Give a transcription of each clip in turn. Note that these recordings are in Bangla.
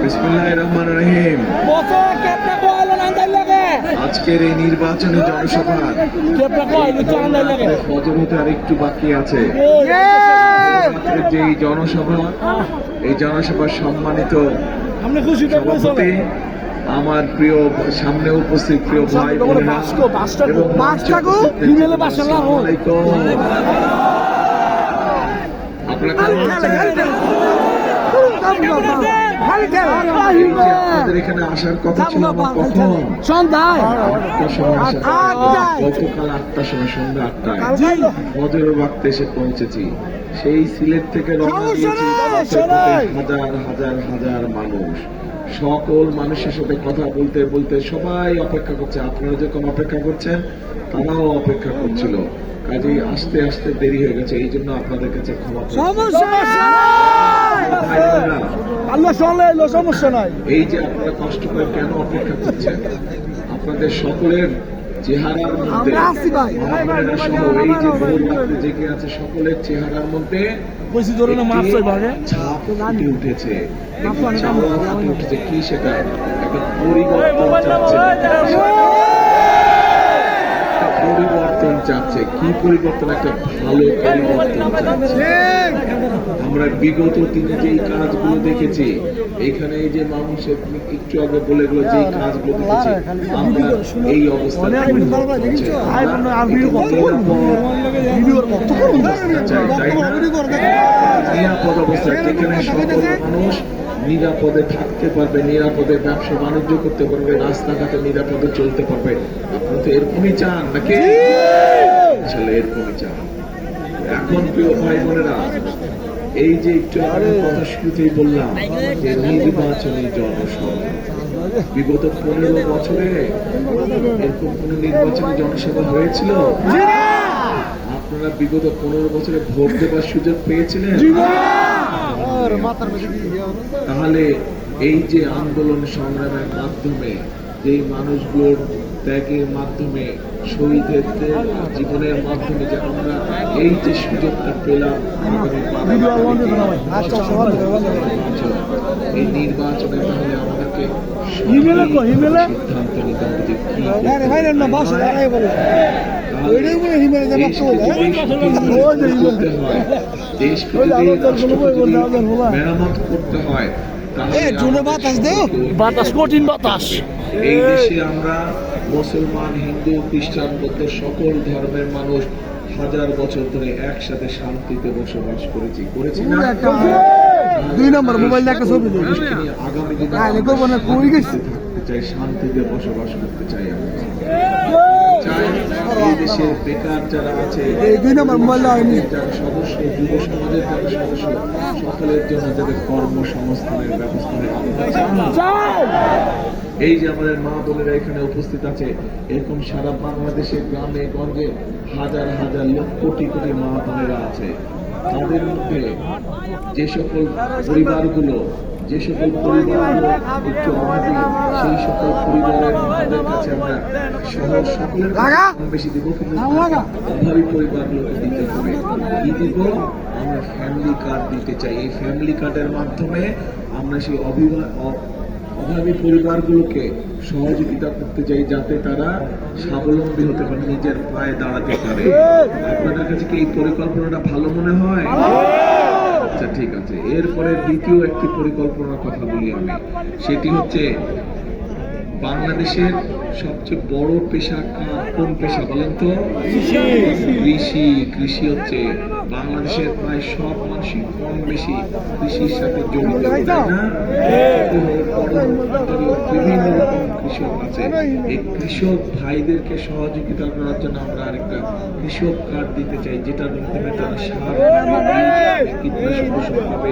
বিসমিল্লাহির রহমানির রহিম। আজকের এই নির্বাচনী জনসভা ফজর হতে আর একটু বাকি আছে। যে জনসভা, এই জনসভার সম্মানিত সভাপতি, আমার প্রিয় সামনে উপস্থিত প্রিয় ভাই বোনেরা এবং আপনাদের এখানে আসার কথা ছিল কখন? সন্ধ্যায়, গতকাল 8টার সময়, সন্ধ্যা 8টায় ফজরের ওয়াক্তে এসে পৌঁছেছি। সেই সিলেট থেকে রওনা দিয়েছি হাজার হাজার হাজার মানুষ। সকল মানুষের সাথে কথা বলতে বলতে সবাই অপেক্ষা করছে। আপনারা যখন অপেক্ষা করছেন, তারাও অপেক্ষা করছিল। কাজেই আস্তে আস্তে দেরি হয়ে গেছে, এই জন্য আপনাদের কাছে ক্ষমা। সমস্যা নাই। এই যে আপনারা কষ্ট করে কেন অপেক্ষা করছেন, আপনাদের সকলের চেহারার মধ্যে, জেগে আছে সকলের চেহারার মধ্যে ছাপ ফুটে উঠেছে। কি সেটা? একটা পরিবর্তন চাচ্ছে। কি পরিবর্তন? একটা ভালো পরিবর্তন চাচ্ছে। আমরা বিগত দিনে যেই কাজগুলো দেখেছি, এখানে এই যে মানুষের একটু আগে বলে গেল, যে কাজগুলো দেখেছি, আমরা এই অবস্থায় নিরাপদ অবস্থায়, যেখানে সকল মানুষ নিরাপদে থাকতে পারবে, নিরাপদে ব্যবসা বাণিজ্য করতে পারবে, রাস্তাঘাটে নিরাপদে চলতে পারবে। আপনারা তো এরকমই চান নাকি? আসলে এরকমই চান। এখন প্রিয় ভাই বোনেরা, এই যে একটু কথা শুরুতেই বললাম যে নির্বাচনী জনসভা, বিগত 15 বছরে এরকম কোন নির্বাচনী জনসভা হয়েছিল? আপনারা বিগত 15 বছরে ভোট দেবার সুযোগ পেয়েছিলেন? তাহলে এই যে আন্দোলন সংগ্রামের মাধ্যমে, যে মানুষগুলোর ত্যাগের মাধ্যমে, শহীদের জীবনের মাধ্যমে যে আমরা এই যে সুযোগটা পেলাম, এই নির্বাচনে, তাহলে আমাদেরকে সিদ্ধান্ত নিতে হবে যে মেরামত করতে হয়। বাতাস কঠিন বাতাস। এই দেশে আমরা মুসলমান, হিন্দু, খ্রিস্টান, বৌদ্ধ সকল ধর্মের মানুষ হাজার বছর ধরে একসাথে শান্তিতে বসবাস করেছি না? 2 নম্বর মোবাইল একটা ছবি আগামী দিনে থাকতে চাই, শান্তিতে বসবাস করতে চাই। আমরা চাই এই দেশের বেকার যারা আছে, যারা সদস্য, যুব সমাজের যারা সদস্য, সকলের জন্য যাদের কর্মসংস্থানের ব্যবস্থা হয়। এই যে আমাদের মা বোনেরা এখানে উপস্থিত আছে, এরকম সারা বাংলাদেশের গ্রামে গঞ্জে হাজার হাজার লক্ষ কোটি কোটি মা বোনেরা আছে। তাদের মধ্যে যে সকল পরিবারগুলো একটু অভাবী, সেই সকল পরিবারের মাদের কাছে আমরা সকলের বেশি দিব, কিন্তু অভাবী পরিবারগুলোকে দিতে হবে। কি দিব? আমরা ফ্যামিলি কার্ড দিতে চাই। এই ফ্যামিলি কার্ডের মাধ্যমে আমরা সেই অভাবী পরিবারগুলোকে সহযোগিতা করতে চাই, যাতে তারা স্বাবলম্বী হতে পারে, নিজের পায়ে দাঁড়াতে পারে। আপনাদের কাছে কি এই পরিকল্পনাটা ভালো মনে হয়? আচ্ছা, ঠিক আছে। এরপরে দ্বিতীয় একটি পরিকল্পনার কথা বলি আমি। সেটি হচ্ছে, বাংলাদেশের সবচেয়ে বড় পেশা কোন পেশা বলেন তো? কৃষি। কৃষি হচ্ছে বাংলাদেশের প্রায় সব মানুষই কম বেশি কৃষির সাথে জড়িত, তাই না? বিভিন্ন রকম কৃষক আছে। এই কৃষক ভাইদেরকে সহযোগিতা করার জন্য আমরা আরেকটা কৃষক কার্ড দিতে চাই, যেটার মাধ্যমে তারা সার, কীটনাশক ওষুধ পাবে,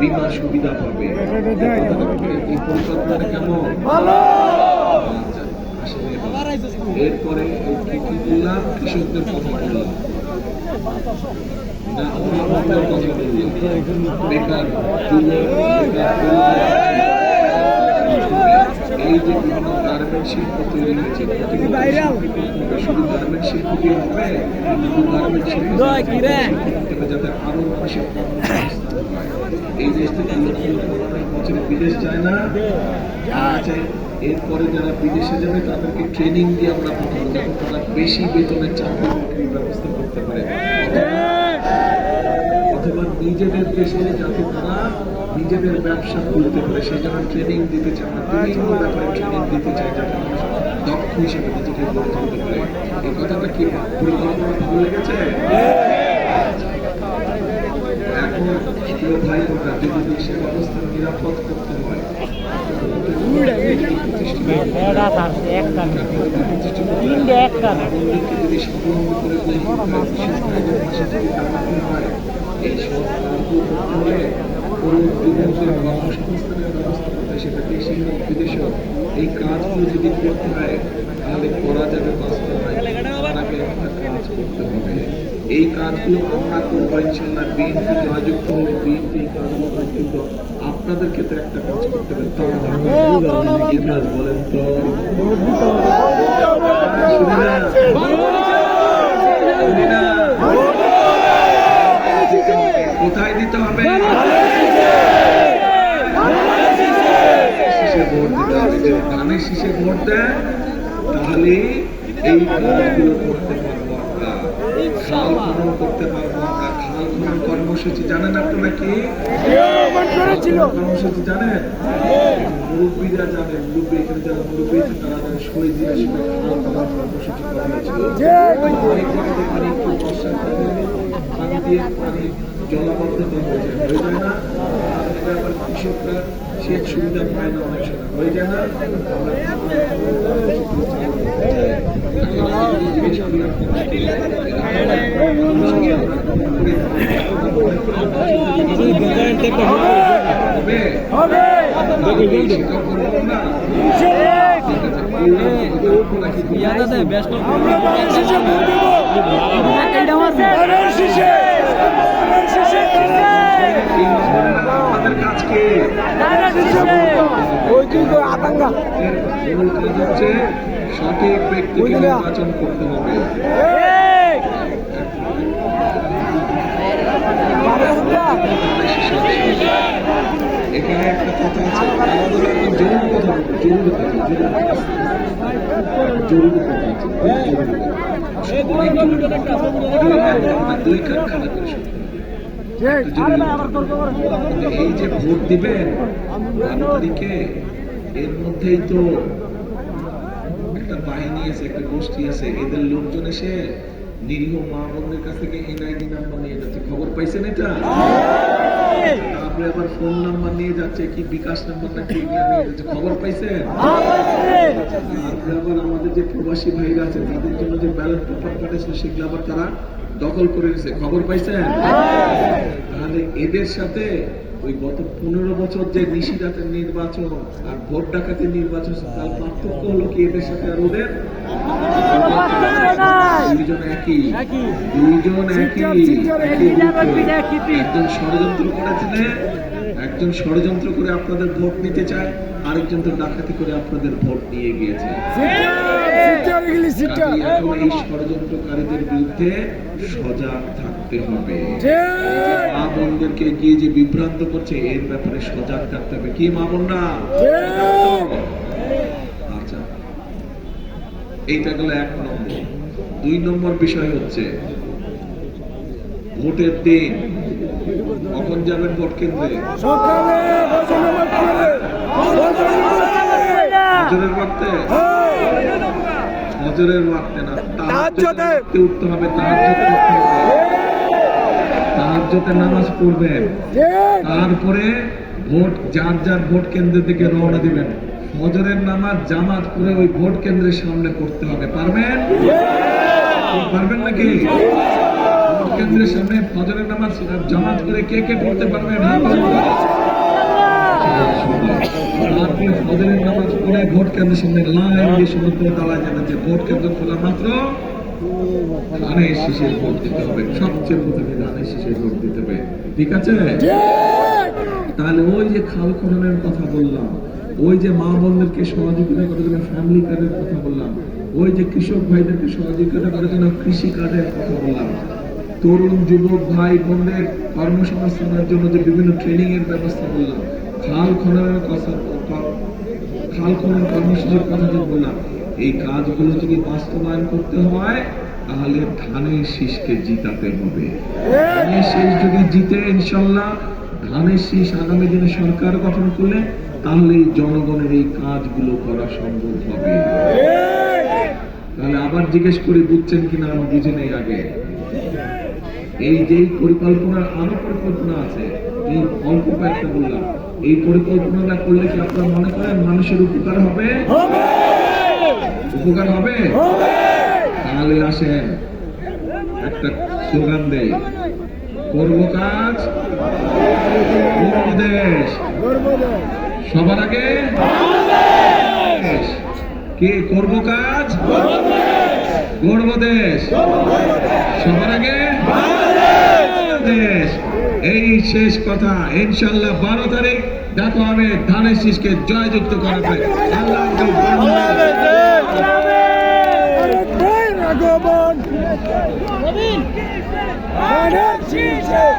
বীমা সুবিধা পাবে। এই পরিকল্পনা কেমন? এরপরে কৃষকদের কথা বললাম, বেকার এই যে বিভিন্ন গার্মেন্ট শিল্প তৈরি হয়েছে, শুধু গার্মেন্ট শিল্প দিয়ে হবে, গার্মেন্ট শিল্প যাতে আরো মানুষের কর্মসংস্থান হয়। এই দেশ থেকে লক্ষ লক্ষ মানুষ বছরে বিদেশ যায় না, চাই এরপরে যারা বিদেশে যাবে তাদেরকে ট্রেনিং দিয়ে আমরা পাঠাবো যাতে তারা বেশি বেতনের চাকরি বাকরির ব্যবস্থা করতে পারে, অথবা নিজেদের দেশে যাতে তারা নিজেদের ব্যবসা করতে পারে সেই জন্য ট্রেনিং দিতে চাই। আমরা বিভিন্ন ব্যাপারে ট্রেনিং দিতে চাই যাতে মানুষ দক্ষ হিসেবে নিজেকে গড়ে তুলতে পারে। এই কথাটা কি পরিকল্পনা ভালো লেগেছে? এখন প্রিয় ভাই বোনেরা, যদি দেশের অবস্থা নিরাপদ করতে হয় যদি স্বাবলম্বী করে বিশেষ করে মাসে যদি টাকা হয় এই সব কাজগুলো করতে হলে পুরো যুবকদের কর্মসংস্থানের ব্যবস্থা করতে হয়, সেটা দেশে হোক বিদেশে হোক। এই কাজগুলো যদি করতে হয় তাহলে করা যাবে বাস্তবায়ন, আপনাকে একটা কাজ করতে হবে। এই কাজগুলো আমরা করবো ইনশাল্লাহ। বিএনপি জয়যুক্ত হলে বিএনপি এই কাজগুলো কিন্তু আপনাদের ক্ষেত্রে একটা কাজ করতে হবে। তারা কি কাজ বলেন তো? কোথায় দিতে হবে? শীষে ভোট দিতে হবে। যদি ধানের শীষে ভোট দেন তাহলে এই কাজগুলো করতে পারবো আমরা, খাল খনন করতে পারবো আমরা। খাল খনন কর্মসূচি জানেন আপনারা কি কর্মসূচি জানেন? মুরব্বীরা জানেন, মুরব্বী এখানে যারা মুরব্বী তারা জানেন। শহীদ দিনের সময় খাল খনন কর্মসূচি করা হয়েছিল। অনেক জায়গায় দেখবেন একটু বর্ষার পানি দিয়ে পানি জলাবদ্ধতা হয়ে যায় না? আবার কৃষকরা সেচ সুবিধা পায় না, অনেক সময় হয়ে যায় না? আমাদের কাজকে সঠিক ব্যক্তিকে নির্বাচন করতে হবে। এখানে একটা কথা আছে, জরুরি কথা বলবো, জরুরি কথা আছে, দুই কান খারাপ করে শুনতে হবে। এই যে ভোট দিবেন 12 তারিখে, এর মধ্যেই তো একটা বাহিনী আছে, একটা গোষ্ঠী আছে, এদের লোকজন এসে নিরীহ মা বোনদের কাছ থেকে এনআইডি নাম্বার নিয়ে যাচ্ছে। খবর পাইছেন এটা? তারপরে আবার ফোন নাম্বার নিয়ে যাচ্ছে, কি বিকাশ নাম্বার না কি নিয়ে যাচ্ছে। খবর পাইছেন? তারপরে আবার আমাদের যে প্রবাসী ভাইরা আছে তাদের জন্য যে ব্যালট পেপার পাঠিয়েছিল সেগুলো আবার তারা দখল করে নিয়েছে। খবর পাইছেন? তাহলে এদের সাথে ওই গত 15 বছর যে নিশিরাতের নির্বাচন আর ভোট ডাকাতের নির্বাচন, তার পার্থক্য হলো কি এদের সাথে আর ওদের? দুইজন একই। একজন ষড়যন্ত্র করেছিলেন, একজন ষড়যন্ত্র করে আপনাদের ভোট নিতে চায়, আরেকজন তো ডাকাতি করে আপনাদের ভোট নিয়ে গিয়েছে। এখন এই ষড়যন্ত্রকারীদের বিরুদ্ধে সজাগ থাকতে হবে। মা বোনদেরকে গিয়ে যে বিভ্রান্ত করছে এর ব্যাপারে সজাগ থাকতে হবে। কি মা বোনরা? আচ্ছা, এইটা গেল 1 নম্বর। 2 নম্বর বিষয় হচ্ছে ভোটের দিন কখন যাবেন ভোট কেন্দ্রে? ফজরের ওয়াক্তে? ফজরের ওয়াক্তে না, তাহাজ্জুদে উঠতে হবে। তাহাজ্জুদের নামাজ পড়বেন, তারপরে ভোট যার যার ভোট কেন্দ্রের দিকে রওনা দিবেন। ফজরের নামাজ জামাত করে ওই ভোট কেন্দ্রের সামনে পড়তে হবে। পারবেন? পারবেন নাকি? ভোট কেন্দ্রের সামনে ফজরের নামাজ জামাত করে কে কে পড়তে পারবেন? তারপরে ফজরের নামাজ পড়ে ভোট কেন্দ্রের সামনে লাইন দিয়ে সমুদ্র তালায় যাবেন। যে ভোট কেন্দ্র খোলা মাত্র ধানের শীষের ভোট দিতে হবে। সবচেয়ে প্রথমে ধানের শীষের ভোট দিতে হবে। ঠিক আছে? তাহলে ওই যে খাল খননের কথা বললাম, ওই যে মা বোনদেরকে সহযোগিতা করার জন্য ফ্যামিলি কার্ডের কথা বললাম, ওই যে কৃষক ভাইদেরকে সহযোগিতা করার জন্য কৃষি কার্ডের কথা বললাম, তরুণ যুবক ভাই বোনদের কর্মসংস্থানের জন্য যে বিভিন্ন ট্রেনিং এর ব্যবস্থা বললাম, খাল খননের কর্মসূচির কথা যে বললাম, এই কাজগুলো যদি বাস্তবায়ন করতে হয় তাহলে ধানের শীষকে জিতাতে হবে। ধানের শীষ যদি জিতে ইনশাল্লাহ, ধানের শীষ আগামী দিনে সরকার গঠন করলে তাহলে এই জনগণের এই কাজগুলো করা সম্ভব হবে। তাহলে আবার জিজ্ঞেস করি, বুঝছেন কিনা আমি বুঝে নেই আগে। এই যে পরিকল্পনার আরো পরিকল্পনা আছে, এই অল্প কয়েকটা বললাম, এই পরিকল্পনাটা করলে কি আপনারা মনে করেন মানুষের উপকার হবে? উপকার হবে? তাহলে আসেন একটা স্লোগান দেই, করব কাজ করব দেশ, সবার আগে কে করব কাজ গড়ব দেশ, সবার আগে দেশ। এই শেষ কথা, ইনশাল্লাহ 12 তারিখ দেখো হবে ধানের শীষকে জয়যুক্ত করাবে। আল্লাহ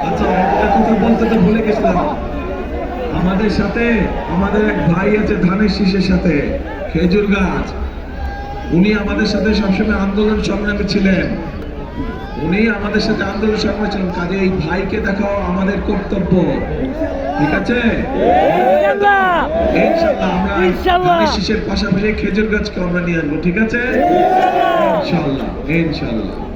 আচ্ছা, একটা কথা বলতে তো ভুলে গেছিলাম, আমাদের সাথে আমাদের এক ভাই আছে ধানের শীষের সাথে, খেজুর গাছ, উনি আমাদের সাথে সবসময় আন্দোলন সংগ্রামে ছিলেন, উনি আমাদের সাথে আন্দোলন সংগ্রামে ছিলেন। কাজে এই ভাইকে দেখাও আমাদের কর্তব্য, ঠিক আছে? ইনশাআল্লাহ আমরা ধানের শীষের পাশাপাশি খেজুর গাছকে আমরা নিয়ে আসবো, ঠিক আছে? ইনশাআল্লাহ ইনশাআল্লাহ।